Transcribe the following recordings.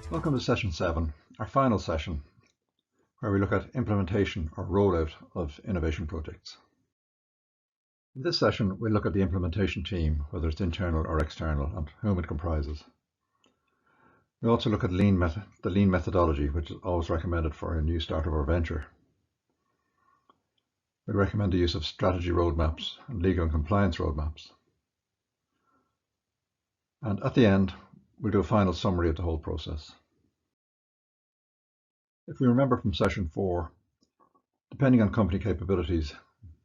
Welcome to session 7, our final session, where we look at implementation or rollout of innovation projects. In this session, we'll look at the implementation team, whether it's internal or external, and whom it comprises. We also look at the lean methodology, which is always recommended for a new startup or venture. We recommend the use of strategy roadmaps and legal and compliance roadmaps. And at the end, we'll do a final summary of the whole process. If we remember from session 4, depending on company capabilities,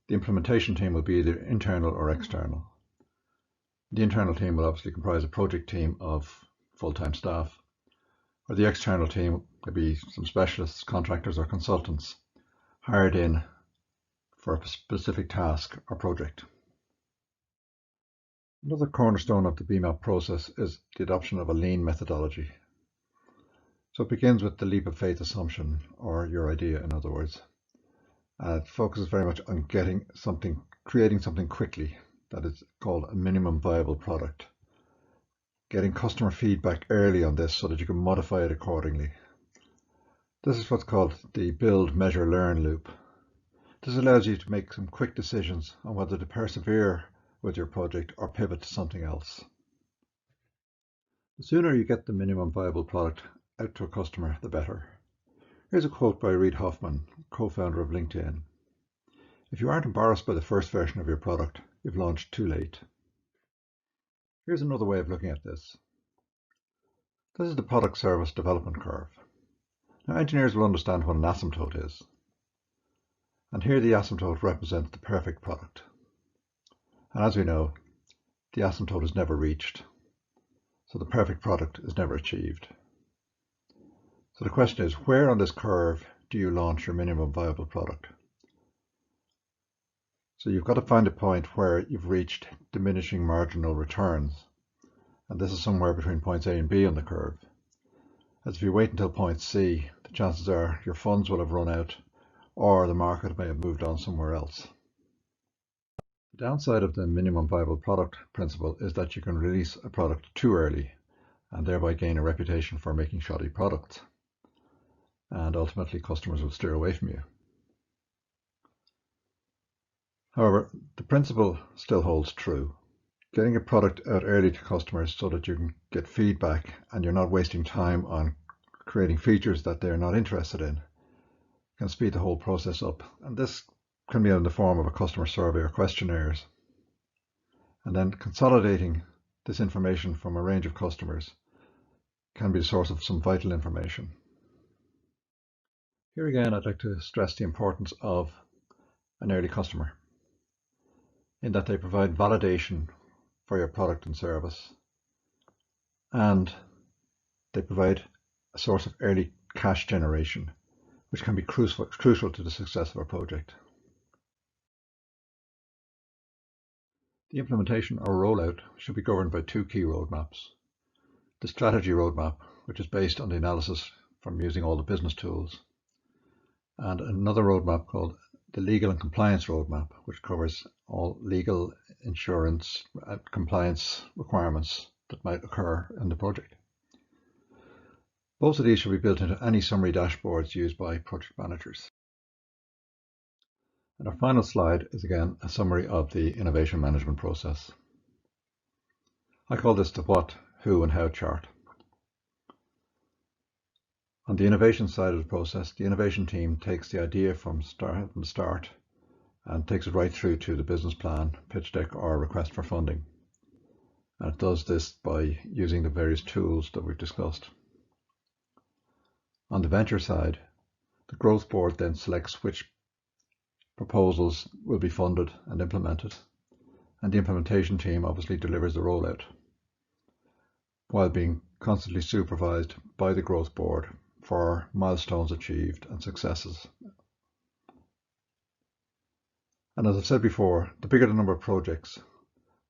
the implementation team will be either internal or external. The internal team will obviously comprise a project team of full-time staff, or the external team could be some specialists, contractors or consultants hired in for a specific task or project. Another cornerstone of the BMAP process is the adoption of a lean methodology. So it begins with the leap of faith assumption, or your idea in other words. It focuses very much on creating something quickly that is called a minimum viable product. Getting customer feedback early on this so that you can modify it accordingly. This is what's called the build, measure, learn loop. This allows you to make some quick decisions on whether to persevere with your project or pivot to something else. The sooner you get the minimum viable product out to a customer, the better. Here's a quote by Reid Hoffman, co-founder of LinkedIn. If you aren't embarrassed by the first version of your product, you've launched too late. Here's another way of looking at this. This is the product service development curve. Now engineers will understand what an asymptote is. And here the asymptote represents the perfect product. And as we know, the asymptote is never reached. So the perfect product is never achieved. So the question is, where on this curve do you launch your minimum viable product? So you've got to find a point where you've reached diminishing marginal returns. And this is somewhere between points A and B on the curve. As if you wait until point C, the chances are your funds will have run out or the market may have moved on somewhere else. The downside of the minimum viable product principle is that you can release a product too early and thereby gain a reputation for making shoddy products. And ultimately customers will steer away from you. However, the principle still holds true. Getting a product out early to customers so that you can get feedback and you're not wasting time on creating features that they're not interested in can speed the whole process up. And this can be in the form of a customer survey or questionnaires. And then consolidating this information from a range of customers can be the source of some vital information. Here again, I'd like to stress the importance of an early customer in that they provide validation for your product and service, and they provide a source of early cash generation, which can be crucial to the success of a project. The implementation or rollout should be governed by two key roadmaps. The strategy roadmap, which is based on the analysis from using all the business tools, and another roadmap called the legal and compliance roadmap, which covers all legal, insurance, compliance requirements that might occur in the project. Both of these should be built into any summary dashboards used by project managers. And our final slide is again a summary of the innovation management process. I call this the what, who and how chart. On the innovation side of the process, the innovation team takes the idea from the start and takes it right through to the business plan, pitch deck or request for funding. And it does this by using the various tools that we've discussed. On the venture side, the growth board then selects which proposals will be funded and implemented, and the implementation team obviously delivers the rollout, while being constantly supervised by the growth board for milestones achieved and successes. And as I've said before, the bigger the number of projects,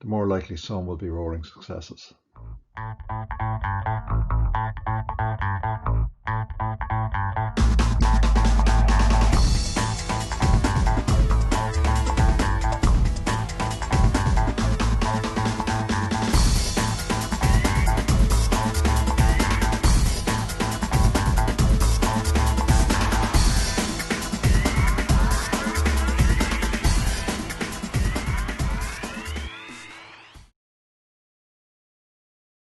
the more likely some will be roaring successes.